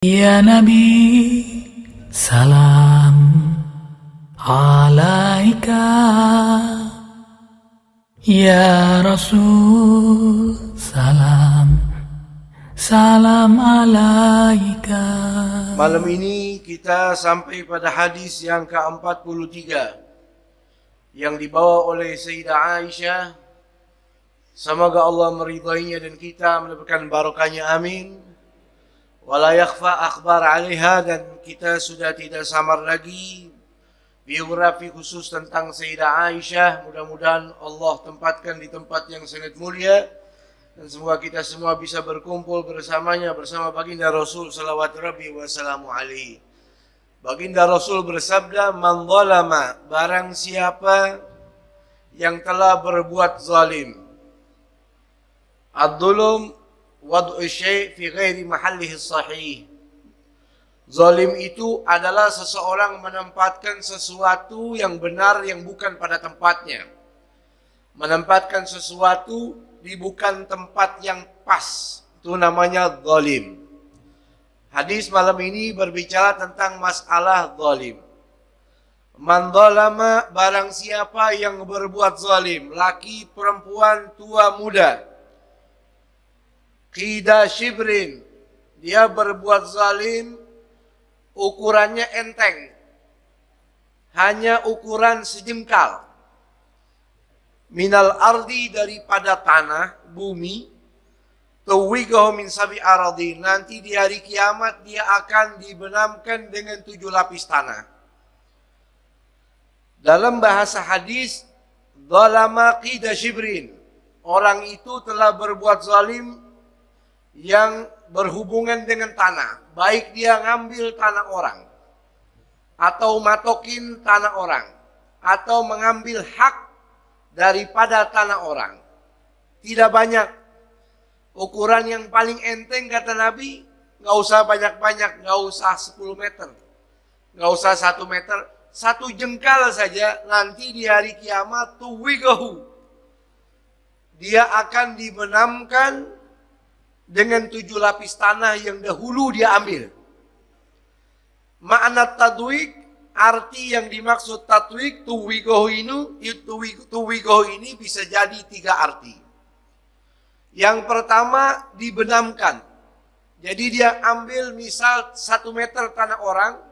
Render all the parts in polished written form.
Ya Nabi, salam alaika. Ya Rasul, salam alaika. Malam ini kita sampai pada hadis yang ke-43 yang dibawa oleh Sayyidah Aisyah. Semoga Allah meridainya dan kita mendapatkan barokahnya, amin. Wala yakhfa akhbar 'alaiha, dan kita sudah tidak samar lagi biografi khusus tentang Sayyidah Aisyah. Mudah-mudahan Allah tempatkan di tempat yang sangat mulia, dan semoga kita semua bisa berkumpul bersamanya bersama baginda Rasul salawatu rabbi wassalamu alaihi. Baginda Rasul bersabda, man zalama, barang siapa yang telah berbuat zalim. Ad-dhulum wad'u syai' fi ghairi mahallihi sahih. Zalim itu adalah seseorang menempatkan sesuatu yang benar yang bukan pada tempatnya. Menempatkan sesuatu di bukan tempat yang pas, itu namanya zalim. Hadis malam ini berbicara tentang masalah zalim. Man zalama, barang siapa yang berbuat zalim, laki, perempuan, tua, muda. Qida shibrin, dia berbuat zalim, ukurannya enteng, hanya ukuran sejengkal. Minal ardi, daripada tanah, bumi. Tuwigahu min sabi aradi, nanti di hari kiamat dia akan dibenamkan dengan 7 lapis tanah. Dalam bahasa hadis, zalama qida shibrin, orang itu telah berbuat zalim yang berhubungan dengan tanah, baik dia ngambil tanah orang, atau matokin tanah orang, atau mengambil hak daripada tanah orang. Tidak banyak. Ukuran yang paling enteng kata Nabi, nggak usah banyak-banyak, nggak usah 10 meter, nggak usah 1 meter, 1 jengkal saja. Nanti di hari kiamat tuwigahu, dia akan dibenamkan dengan 7 lapis tanah yang dahulu dia ambil. Makna tadwik, arti yang dimaksud tadwik, tuwigoh ini bisa jadi 3 arti. Yang pertama, dibenamkan. Jadi dia ambil misal 1 meter tanah orang,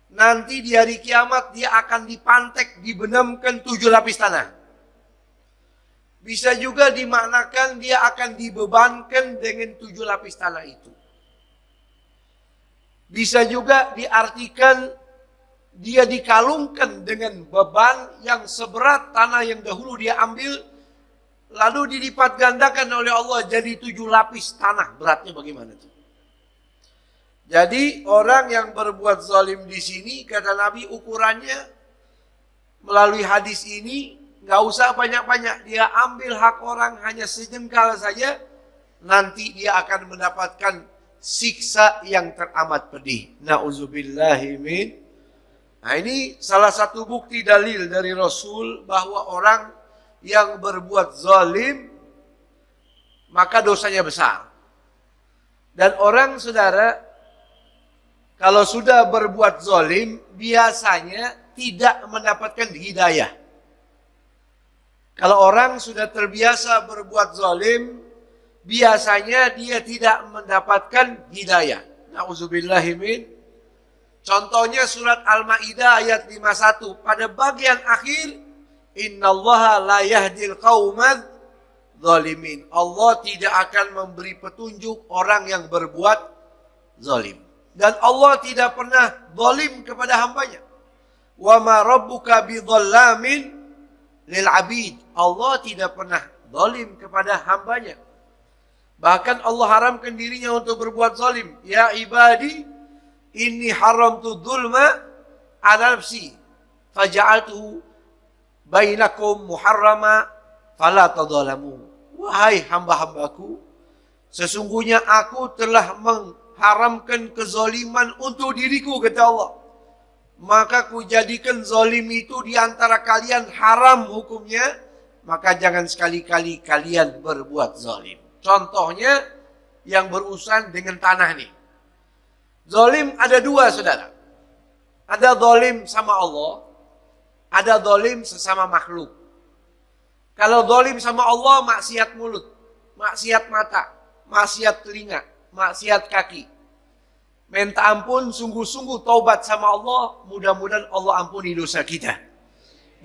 nanti di hari kiamat dia akan dipantek, dibenamkan 7 lapis tanah. Bisa juga dimaknakan dia akan dibebankan dengan 7 lapis tanah itu. Bisa juga diartikan dia dikalungkan dengan beban yang seberat tanah yang dahulu dia ambil, lalu dilipat gandakan oleh Allah jadi 7 lapis tanah. Beratnya bagaimana tuh? Jadi orang yang berbuat zalim di sini, kata Nabi, ukurannya melalui hadis ini nggak usah banyak-banyak. Dia ambil hak orang hanya sejengkal saja, nanti dia akan mendapatkan siksa yang teramat pedih. Na'udzubillahi min. Nah, ini salah satu bukti dalil dari Rasul bahwa orang yang berbuat zalim maka dosanya besar. Dan orang, saudara, kalau sudah berbuat zalim biasanya tidak mendapatkan hidayah. Kalau orang sudah terbiasa berbuat zalim, biasanya dia tidak mendapatkan hidayah. Na'udzubillahi min. Contohnya surat Al-Maidah ayat 51. Pada bagian akhir, innallaha la yahdil qaumadz zalimin. Allah tidak akan memberi petunjuk orang yang berbuat zalim. Dan Allah tidak pernah zalim kepada hambanya. Wa ma rabbuka bidzallamin lil abid. Allah tidak pernah zalim kepada hambanya. Bahkan Allah haramkan dirinya untuk berbuat zalim. Ya ibadi, inni haramtu dzulma ala nafsi faja'altuhu bainakum muharrama fala tadzalamu. Wahai hamba-hambaku, sesungguhnya aku telah mengharamkan kezaliman untuk diriku, kata Allah. Maka ku jadikan zalim itu di antara kalian haram hukumnya, maka jangan sekali-kali kalian berbuat zalim. Contohnya yang berurusan dengan tanah nih. Zolim ada dua, saudara. Ada zolim sama Allah, ada zolim sesama makhluk. Kalau zolim sama Allah, maksiat mulut, maksiat mata, maksiat telinga, maksiat kaki. Minta ampun, sungguh-sungguh taubat sama Allah, mudah-mudahan Allah ampuni dosa kita.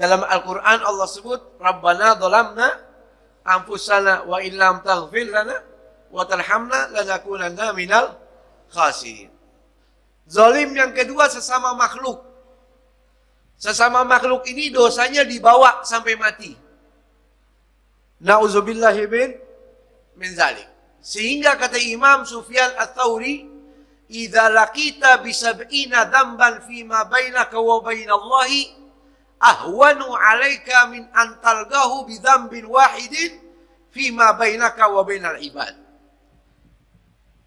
Dalam Al-Quran Allah sebut, Rabbana dhalamna anfusana wa illam taghfir lana wa tarhamna lanakunanna minal khasirin. Zalim yang kedua sesama makhluk. Sesama makhluk ini dosanya dibawa sampai mati. Na'udzubillahi min zalik. Sehingga kata Imam Sufyan Ats-Tsauri, "Idza laqita bi sab'ina dhanban fi ma bainaka wa bainallahi ahwanu 'alaika min an talqahu bi dhanbin wahidin fi ma bainaka wa bainal ibad."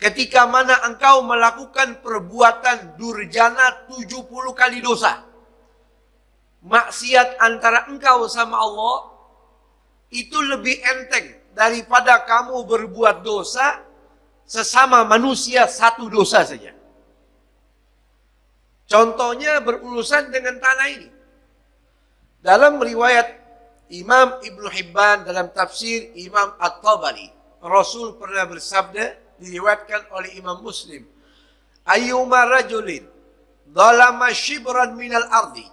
Ketika mana engkau melakukan perbuatan durjana 70 kali dosa, maksiat antara engkau sama Allah, itu lebih enteng daripada kamu berbuat dosa sesama manusia satu dosa saja. Contohnya berurusan dengan tanah ini. Dalam riwayat Imam Ibnu Hibban dalam tafsir Imam At-Tabari, Rasul pernah bersabda, diriwayatkan oleh Imam Muslim, ayyuma rajulin zalama shibran minal ardi,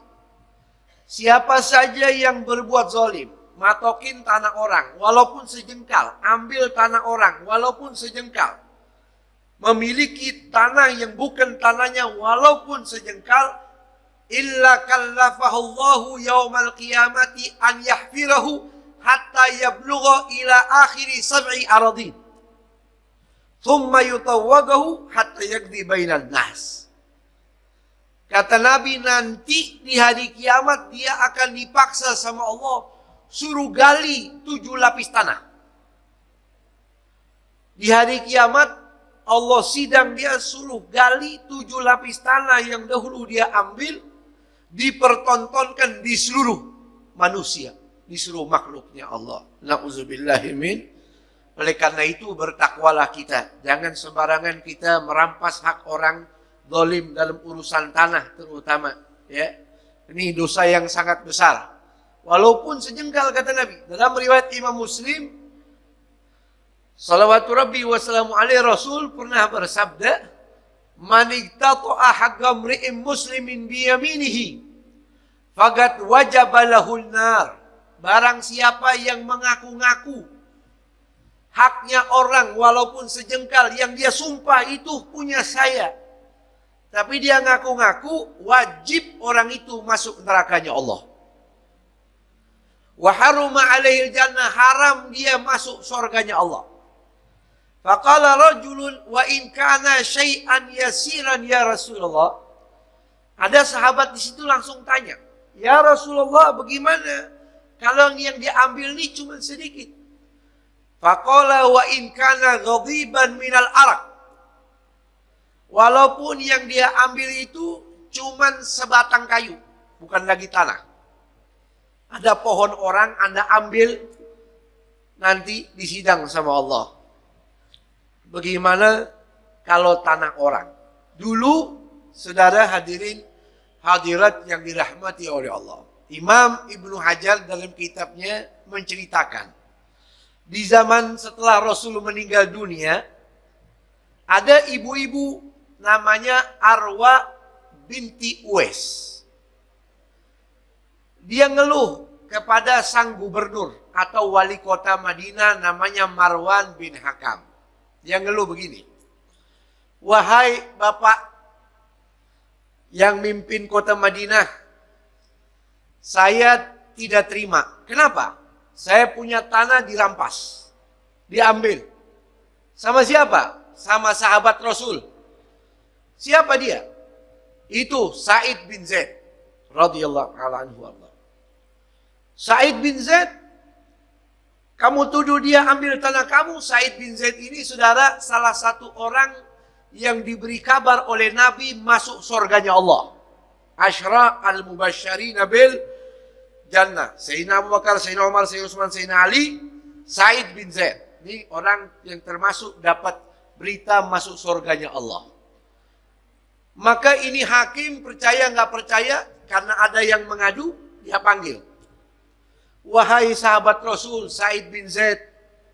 siapa saja yang berbuat zalim, matokin tanah orang walaupun sejengkal, ambil tanah orang walaupun sejengkal, memiliki tanah yang bukan tanahnya walaupun sejengkal, illa kallafahullahu yaumal qiyamati an yahfirahu hatta yablugha ila akhiri sab'i aradin thumma yutawwagahu hatta yaqdi bainan nas. Kata Nabi, nanti di hari kiamat dia akan dipaksa sama Allah suruh gali 7 lapis tanah. Di hari kiamat Allah sidang dia suruh gali 7 lapis tanah yang dahulu dia ambil, dipertontonkan di seluruh manusia, di seluruh makhluknya Allah. Na'udzubillahi min. Oleh karena itu bertakwalah kita. Jangan sembarangan kita merampas hak orang, zalim dalam urusan tanah terutama. Ya, ini dosa yang sangat besar. Walaupun sejengkal, kata Nabi. Dalam riwayat Imam Muslim, salawatu Rabbi wa salamu alaihi, Rasul pernah bersabda, man iqtata'a haqqa imri'in muslimin biyaminihi faqad wajaba lahul nar. Barang siapa yang mengaku-ngaku haknya orang walaupun sejengkal, yang dia sumpah itu punya saya, tapi dia ngaku-ngaku, wajib orang itu masuk nerakanya Allah. Wa haruma alaihil jannah, haram dia masuk surganya Allah. Faqala rajulun wa in kana syai'an yasiran ya Rasulullah. Ada sahabat di situ langsung tanya, ya Rasulullah, bagaimana kalau yang diambil ini cuma sedikit? Faqala wa in kana ghadiban minal arak. Walaupun yang dia ambil itu cuma sebatang kayu, bukan lagi tanah. Ada pohon orang Anda ambil, nanti disidang sama Allah. Bagaimana kalau tanah orang? Dulu, saudara hadirin hadirat yang dirahmati oleh Allah, Imam Ibnu Hajar dalam kitabnya menceritakan, di zaman setelah Rasul meninggal dunia, ada ibu-ibu namanya Arwa binti Uwais. Dia ngeluh kepada sang gubernur atau wali kota Madinah namanya Marwan bin Hakam. Dia ngeluh begini, wahai bapak yang mimpin kota Madinah, saya tidak terima. Kenapa? Saya punya tanah dirampas, diambil. Sama siapa? Sama sahabat Rasul. Siapa dia? Itu Sa'id bin Zaid radhiyallahu anhu. Sa'id bin Zaid, kamu tuduh dia ambil tanah kamu. Sa'id bin Zaid ini, saudara, salah satu orang yang diberi kabar oleh Nabi masuk surganya Allah. Asyra al-mubasysyirina bil jannah. Sayyidina Abu Bakar, Sayyidina Umar, Sayyidina Utsman, Sayyidina Ali, Sa'id bin Zaid. Ini orang yang termasuk dapat berita masuk surganya Allah. Maka ini hakim percaya nggak percaya, karena ada yang mengadu, dia panggil. Wahai sahabat Rasul, Sa'id bin Zaid,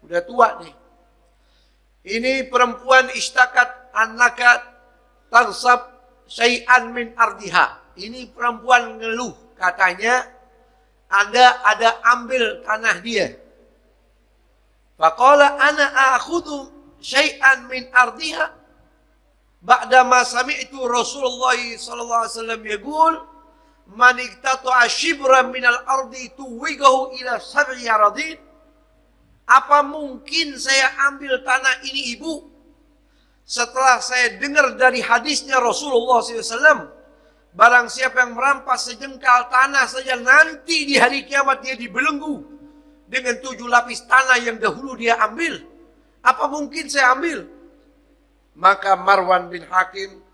udah tua nih. Ini perempuan istakat annaka tarsab syai'an min ardiha. Ini perempuan ngeluh, katanya Anda ada ambil tanah dia. Faqala ana akhudhu syai'an min ardiha ba'dama sami'tu Rasulullah sallallahu alaihi wasallam yaqul man iqtata'a shibran minal ardi tuwigahu ila sab'i aradin. Apa mungkin saya ambil tanah ini ibu setelah saya dengar dari hadisnya Rasulullah SAW, barang siapa yang merampas sejengkal tanah saja nanti di hari kiamat dia dibelenggu dengan 7 lapis tanah yang dahulu dia ambil. Apa mungkin saya ambil? Maka Marwan bin Hakim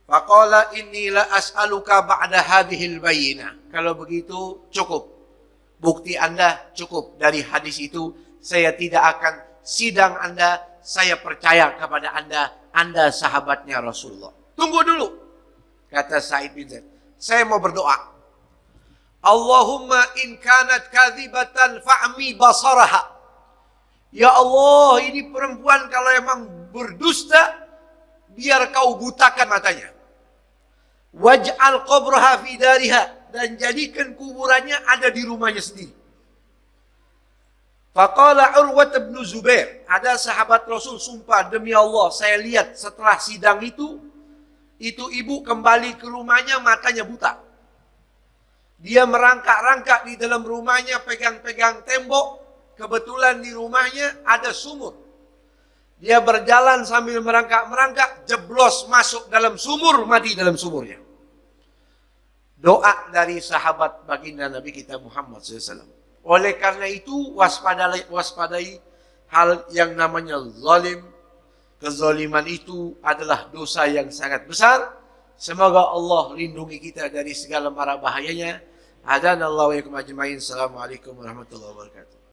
faqala inni la as'aluka ba'da hadhil bayyinah. Kalau begitu cukup. Bukti Anda cukup dari hadis itu. Saya tidak akan sidang Anda. Saya percaya kepada Anda. Anda sahabatnya Rasulullah. Tunggu dulu, kata Sa'id bin Zaid. Saya mau berdoa. Allahumma in kanat kadhibatan fa'mi basaraha. Ya Allah, ini perempuan kalau emang berdusta, biar kau butakan matanya. Waj'al qabraha fi dariha, dan jadikan kuburannya ada di rumahnya sendiri. Faqala Urwat bin Zubair, ada sahabat Rasul sumpah demi Allah, saya lihat setelah sidang itu ibu kembali ke rumahnya matanya buta. Dia merangkak-rangkak di dalam rumahnya, pegang-pegang tembok. Kebetulan di rumahnya ada sumur. Dia berjalan sambil merangkak-merangkak, jeblos masuk dalam sumur, mati dalam sumurnya. Doa dari sahabat baginda Nabi kita Muhammad SAW. Oleh karena itu, waspadai hal yang namanya zalim. Kezaliman itu adalah dosa yang sangat besar. Semoga Allah lindungi kita dari segala mara bahayanya. Hadanallahu wa iyyakum ajmain. Assalamualaikum warahmatullahi wabarakatuh.